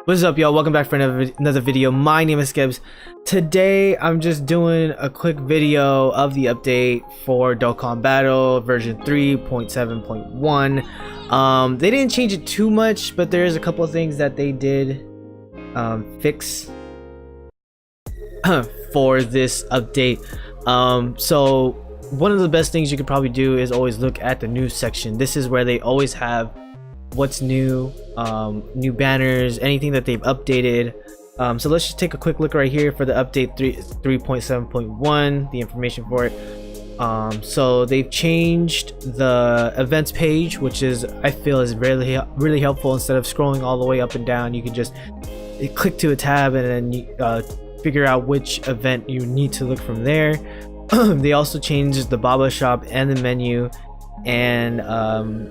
What's up, y'all? Welcome back for another video. My name is Skibbs. Today I'm just doing a quick video of the update for Dokkan Battle version 3.7.1. They didn't change it too much, but there's a couple of things that they did fix for this update. So one of the best things you could probably do is always look at the news section. This is where they always have what's new, new banners, anything that they've updated. So let's just take a quick look right here for the update 3.7.1, the information for it. So they've changed the events page, which is, I feel, is really helpful. Instead of scrolling all the way up and down, you can just click to a tab and then figure out which event you need to look from there. They also changed the Baba shop and the menu, and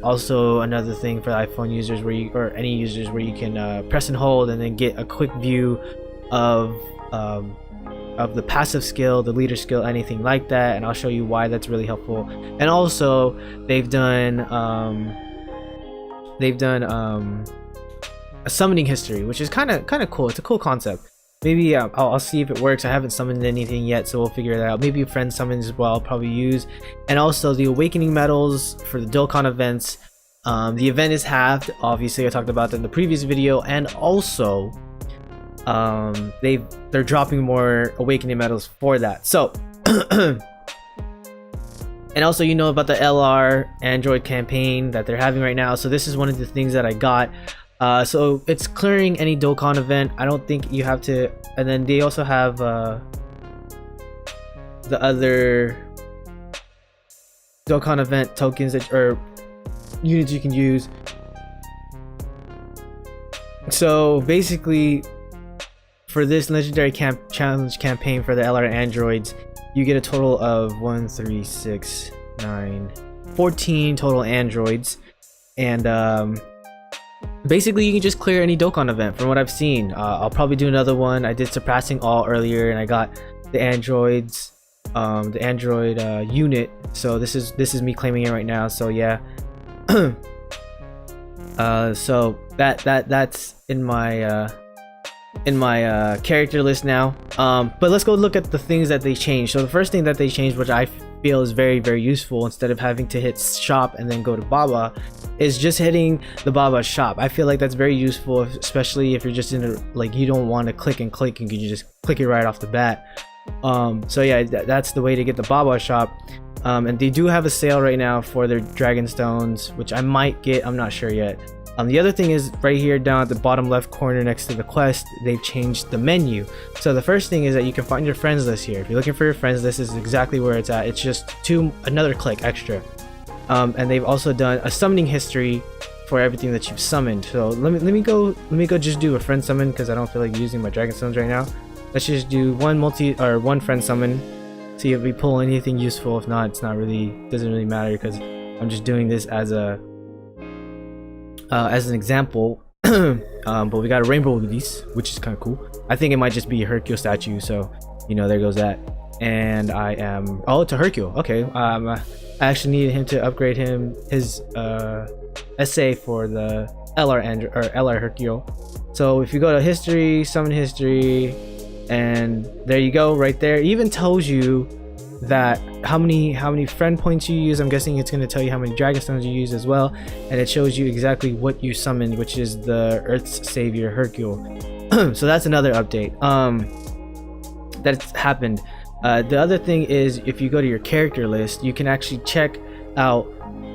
also another thing for iPhone users or any users where you can press and hold and then get a quick view of the passive skill, the leader skill, anything like that, and I'll show you why that's really helpful. And also they've done a summoning history, which is kind of cool. It's a cool concept. Maybe I'll see if it works. I haven't summoned anything yet, so we'll figure that out. Maybe friend summons as well, I'll probably use. And also the awakening medals for the Dokkan events. The event is halved, obviously I talked about that in the previous video, and also they're dropping more awakening medals for that. So and also, you know about the LR Android campaign that they're having right now. So this is one of the things that I got. So it's clearing any Dokkan event. I don't think you have to. And then they also have the other Dokkan event tokens that or units you can use. So basically, for this legendary challenge campaign for the LR androids, you get a total of 1, 3, 6, 9, 14 total androids, and basically you can just clear any Dokkan event from what I've seen. I'll probably do another one. I did surpassing all earlier and I got the androids, the android unit. So this is me claiming it right now. So yeah. So that's in my character list now. But let's go look at the things that they changed. So the first thing that they changed, which I feel is very useful, instead of having to hit shop and then go to Baba, is just hitting the Baba shop. I feel like that's very useful, especially if you're just in a, like, you don't want to click and you can just click it right off the bat. So yeah, that's the way to get the Baba shop. And they do have a sale right now for their dragon stones, which I might get, I'm not sure yet. The other thing is right here down at the bottom left corner next to the quest, they've changed the menu. So the first thing is that you can find your friends list here. If you're looking for your friends list, this is exactly where it's at. It's just another click extra. And they've also done a summoning history for everything that you've summoned. So let me go just do a friend summon, because I don't feel like using my dragon stones right now. Let's just do one friend summon, see if we pull anything useful. If not, doesn't really matter, because I'm just doing this as an example. But we got a rainbow release, which is kind of cool. I think it might just be a Hercule statue, so you know, there goes that. And I am it's a Hercule. Okay. I actually needed him to upgrade his SA for the LR Hercule. So if you go to history, summon history, and there you go, right there. It even tells you that how many friend points you use. I'm guessing it's going to tell you how many dragon stones you use as well, and it shows you exactly what you summoned, which is the Earth's Savior Hercule. So that's another update that's happened. The other thing is, if you go to your character list, you can actually check out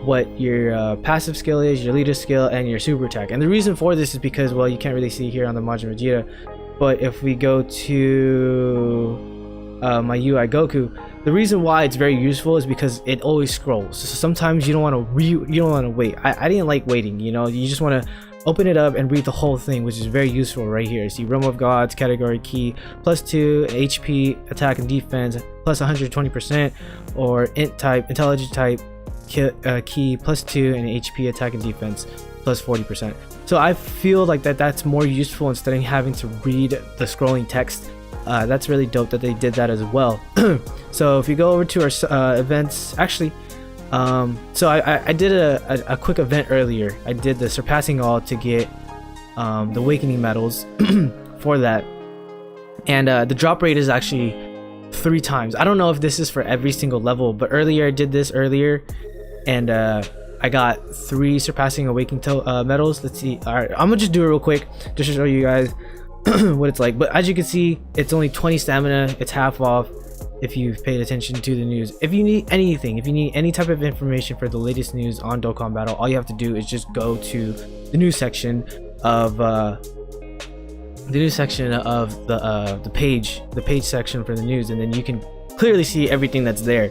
what your passive skill is, your leader skill, and your super attack. And the reason for this is because, well, you can't really see here on the Majin Vegeta, but if we go to my UI Goku, the reason why it's very useful is because it always scrolls. So sometimes you don't want to wait. I didn't like waiting, you know. You just want to open it up and read the whole thing, which is very useful right here. See, Realm of Gods category key +2 HP attack and defense plus 120%, or int type intelligence type key +2 and HP attack and defense plus 40%. So I feel like that's more useful instead of having to read the scrolling text. That's really dope that they did that as well. So if you go over to our events, actually So I did a quick event earlier. I did the surpassing all to get the awakening medals for that. And the drop rate is actually 3 times. I don't know if this is for every single level, but I did this earlier, and I got 3 surpassing awakening medals. Let's see. All right, I'm gonna just do it real quick just to show you guys what it's like. But as you can see, it's only 20 stamina. It's half off if you've paid attention to the news. If you need anything, if you need any type of information for the latest news on Dokkan Battle, all you have to do is just go to the news section of the page section for the news, and then you can clearly see everything that's there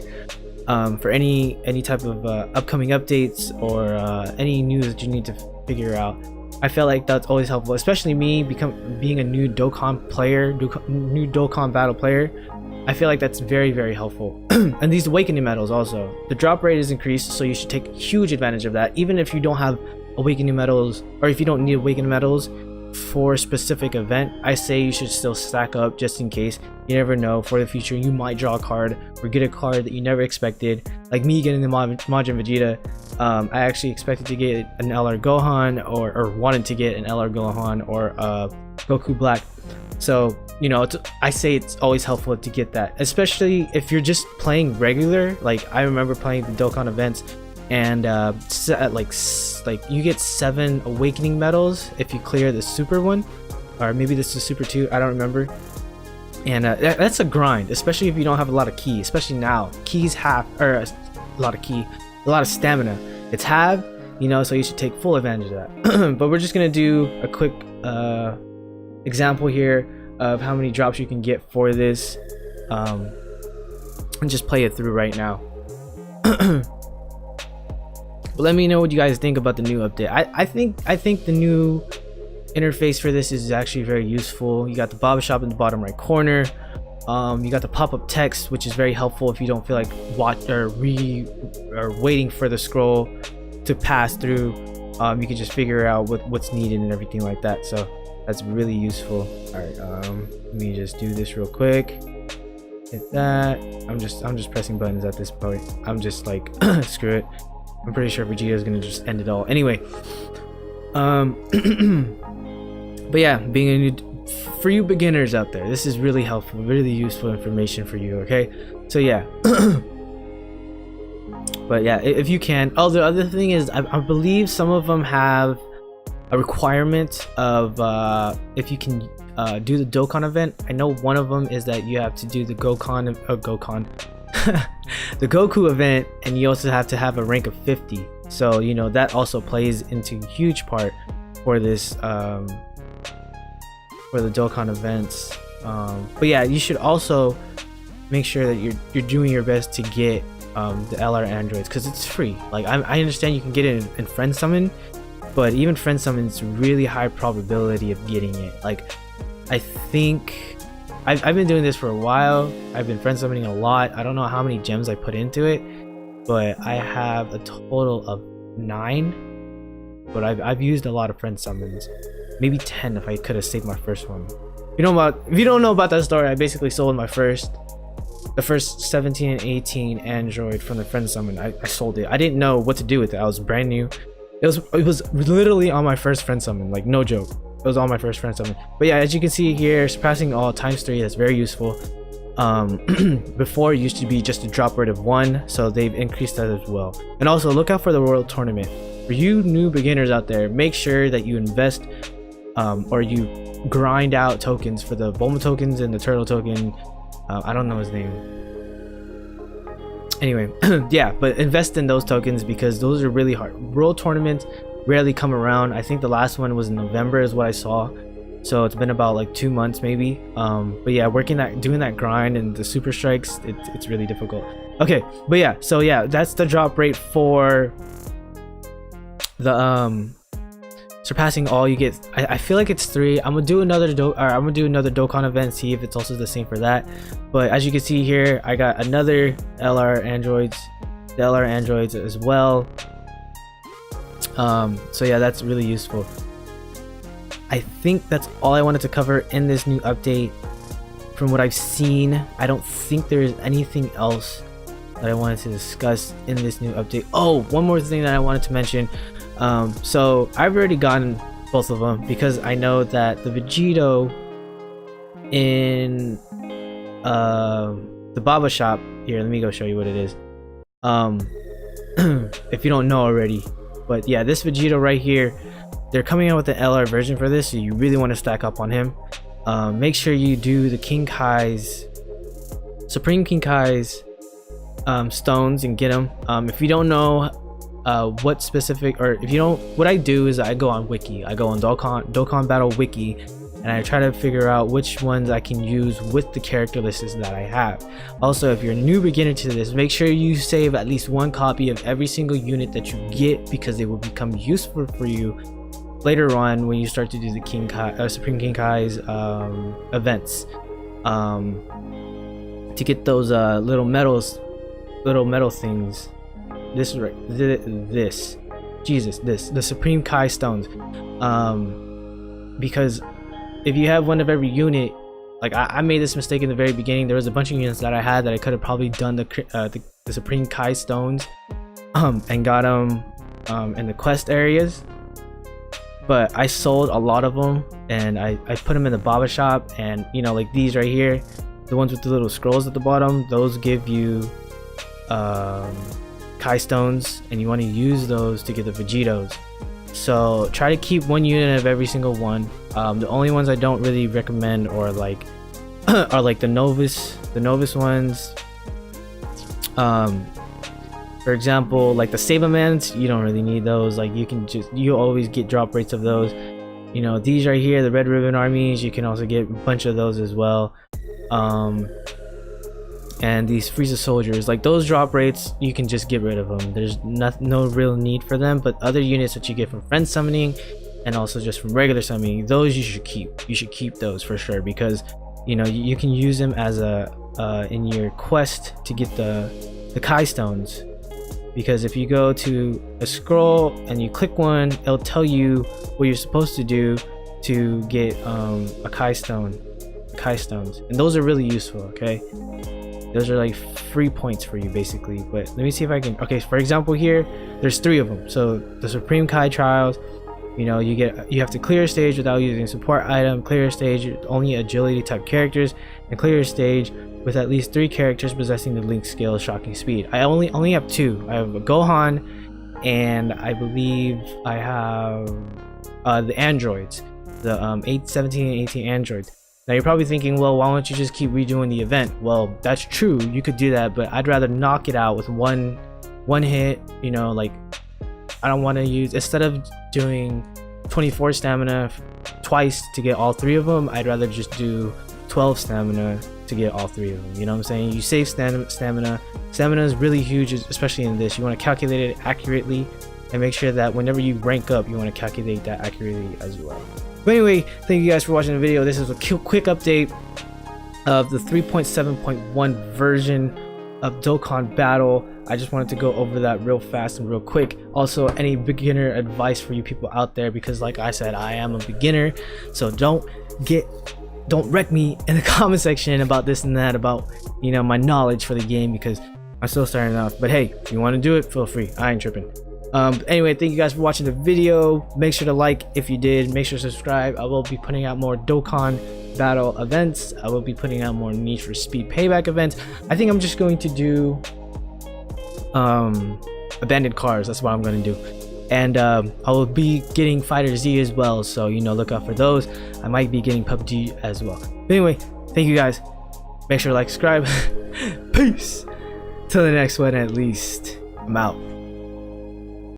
for any type of upcoming updates or any news that you need to figure out. I feel like that's always helpful, especially me being a new Dokkan player, new Dokkan Battle player. I feel like that's very, very helpful. And these awakening medals also, the drop rate is increased, so you should take huge advantage of that. Even if you don't have awakening medals, or if you don't need awakening medals for a specific event, I say you should still stack up just in case. You never know, for the future you might draw a card or get a card that you never expected, like me getting the Majin Vegeta. I actually expected to get an LR Gohan, or wanted to get an LR Gohan or Goku Black. So you know, I say it's always helpful to get that, especially if you're just playing regular. Like I remember playing the Dokkan Events, and like you get 7 awakening medals if you clear the super one, or maybe this is super 2, I don't remember. And that's a grind, especially if you don't have a lot of ki. Especially now, ki's half, or a lot of stamina. It's half, you know, so you should take full advantage of that. But we're just gonna do a quick example here of how many drops you can get for this, and just play it through right now. But let me know what you guys think about the new update. I think the new interface for this is actually very useful. You got the Baba Shop in the bottom right corner. You got the pop-up text, which is very helpful if you don't feel like waiting for the scroll to pass through. You can just figure out what's needed and everything like that. So that's really useful. All right, let me just do this real quick. Hit that. I'm just pressing buttons at this point. I'm just like screw it. I'm pretty sure Vegeta is gonna just end it all. Anyway, but yeah, being a new, for you beginners out there, this is really helpful, really useful information for you. Okay, so yeah. But yeah, if you can. Oh, the other thing is, I believe some of them have a requirement of if you can do the Dokkan event. I know one of them is that you have to do the the Goku event, and you also have to have a rank of 50. So you know that also plays into huge part for this for the Dokkan events. But yeah, you should also make sure that you're doing your best to get the LR androids, because it's free. Like I understand you can get it in friend summon, but even friend summon, it's really high probability of getting it. Like I think I've been doing this for a while. I've been friend summoning a lot. I don't know how many gems I put into it, but I have a total of 9. But I've used a lot of friend summons, maybe 10 if I could have saved my first one. If you don't know about that story, I basically sold the first 17 and 18 android from the friend summon. I sold it. I didn't know what to do with it. I was brand new. It was literally on my first friend summon, like no joke. It was on my first friend summon. But yeah, as you can see here, surpassing all ×3, that's very useful. Before it used to be just a drop rate of 1, so they've increased that as well. And also look out for the world tournament. For you new beginners out there, make sure that you invest or you grind out tokens for the Bulma tokens and the turtle token. I don't know his name. Anyway, yeah, but invest in those tokens because those are really hard. World tournaments rarely come around. I think the last one was in November is what I saw, so it's been about like 2 months maybe. But yeah, doing that grind and the super strikes, it's really difficult. Okay, but yeah, so yeah, that's the drop rate for the surpassing all. You get, I feel like it's 3. I'm gonna do another Dokkan event, see if it's also the same for that. But as you can see here, I got another LR androids, the LR androids as well. So yeah, that's really useful. I think that's all I wanted to cover in this new update. From what I've seen, I don't think there is anything else that I wanted to discuss in this new update. Oh, one more thing that I wanted to mention. So I've already gotten both of them, because I know that the Vegito in the Baba shop here, let me go show you what it is, if you don't know already. But yeah, this Vegito right here, they're coming out with an LR version for this, so you really want to stack up on him. Make sure you do the King Kai's, Supreme King Kai's stones and get them. If you don't know what specific, or if you don't, what I do is I go on wiki, I go on Dokkan Battle wiki, and I try to figure out which ones I can use with the character lists that I have. Also, if you're a new beginner to this, make sure you save at least one copy of every single unit that you get, because they will become useful for you later on when you start to do the Supreme King Kai's events, to get those little metal things. This right, this the Supreme Kai stones, because if you have one of every unit, like I made this mistake in the very beginning. There was a bunch of units that I had that I could have probably done the Supreme Kai stones and got them in the quest areas, but I sold a lot of them and I put them in the Baba shop. And you know, like these right here, the ones with the little scrolls at the bottom, those give you Kai stones, and you want to use those to get the Vegitos. So try to keep one unit of every single one. The only ones I don't really recommend or like are like the novice ones. For example, like the Sablemans, you don't really need those. Like you always get drop rates of those. You know, these right here, the Red Ribbon armies, you can also get a bunch of those as well. And these Frieza soldiers, like those drop rates, you can just get rid of them. There's no real need for them. But other units that you get from friend summoning and also just from regular summoning, those you should keep those for sure, because you know you can use them as a in your quest to get the Kai stones. Because if you go to a scroll and you click one, it'll tell you what you're supposed to do to get a Kai stones, and those are really useful. Okay, those are like free points for you basically. But let me see if I can, okay, for example here, there's 3 of them. So the Supreme Kai trials, you know, you have to clear a stage without using a support item, clear a stage with only agility type characters, and clear a stage with at least 3 characters possessing the link skill Shocking Speed. I only have 2. I have a Gohan, and I believe I have the androids, the 17 and 18 androids. Now you're probably thinking, well, why don't you just keep redoing the event? Well, that's true, you could do that, but I'd rather knock it out with one hit. You know, like I don't want to use, instead of doing 24 stamina twice to get all 3 of them, I'd rather just do 12 stamina to get all 3 of them. You know what I'm saying? You save stamina. Stamina is really huge, especially in this. You want to calculate it accurately and make sure that whenever you rank up, you want to calculate that accurately as well. But anyway, thank you guys for watching the video. This is a quick update of the 3.7.1 version of Dokkan Battle. I just wanted to go over that real fast and real quick. Also, any beginner advice for you people out there, because like I said, I am a beginner, so don't wreck me in the comment section about this and that, about, you know, my knowledge for the game, because I'm still starting off. But hey, if you want to do it, feel free, I ain't tripping. Anyway, thank you guys for watching the video. Make sure to like if you did, make sure to subscribe. I will be putting out more Dokkan Battle events. I will be putting out more Need for Speed Payback events. I think I'm just going to do abandoned cars. That's what I'm going to do. And I will be getting Fighter Z as well, so you know, look out for those. I might be getting PUBG as well. But anyway, thank you guys. Make sure to like, subscribe. Peace. Till the next one, at least. I'm out.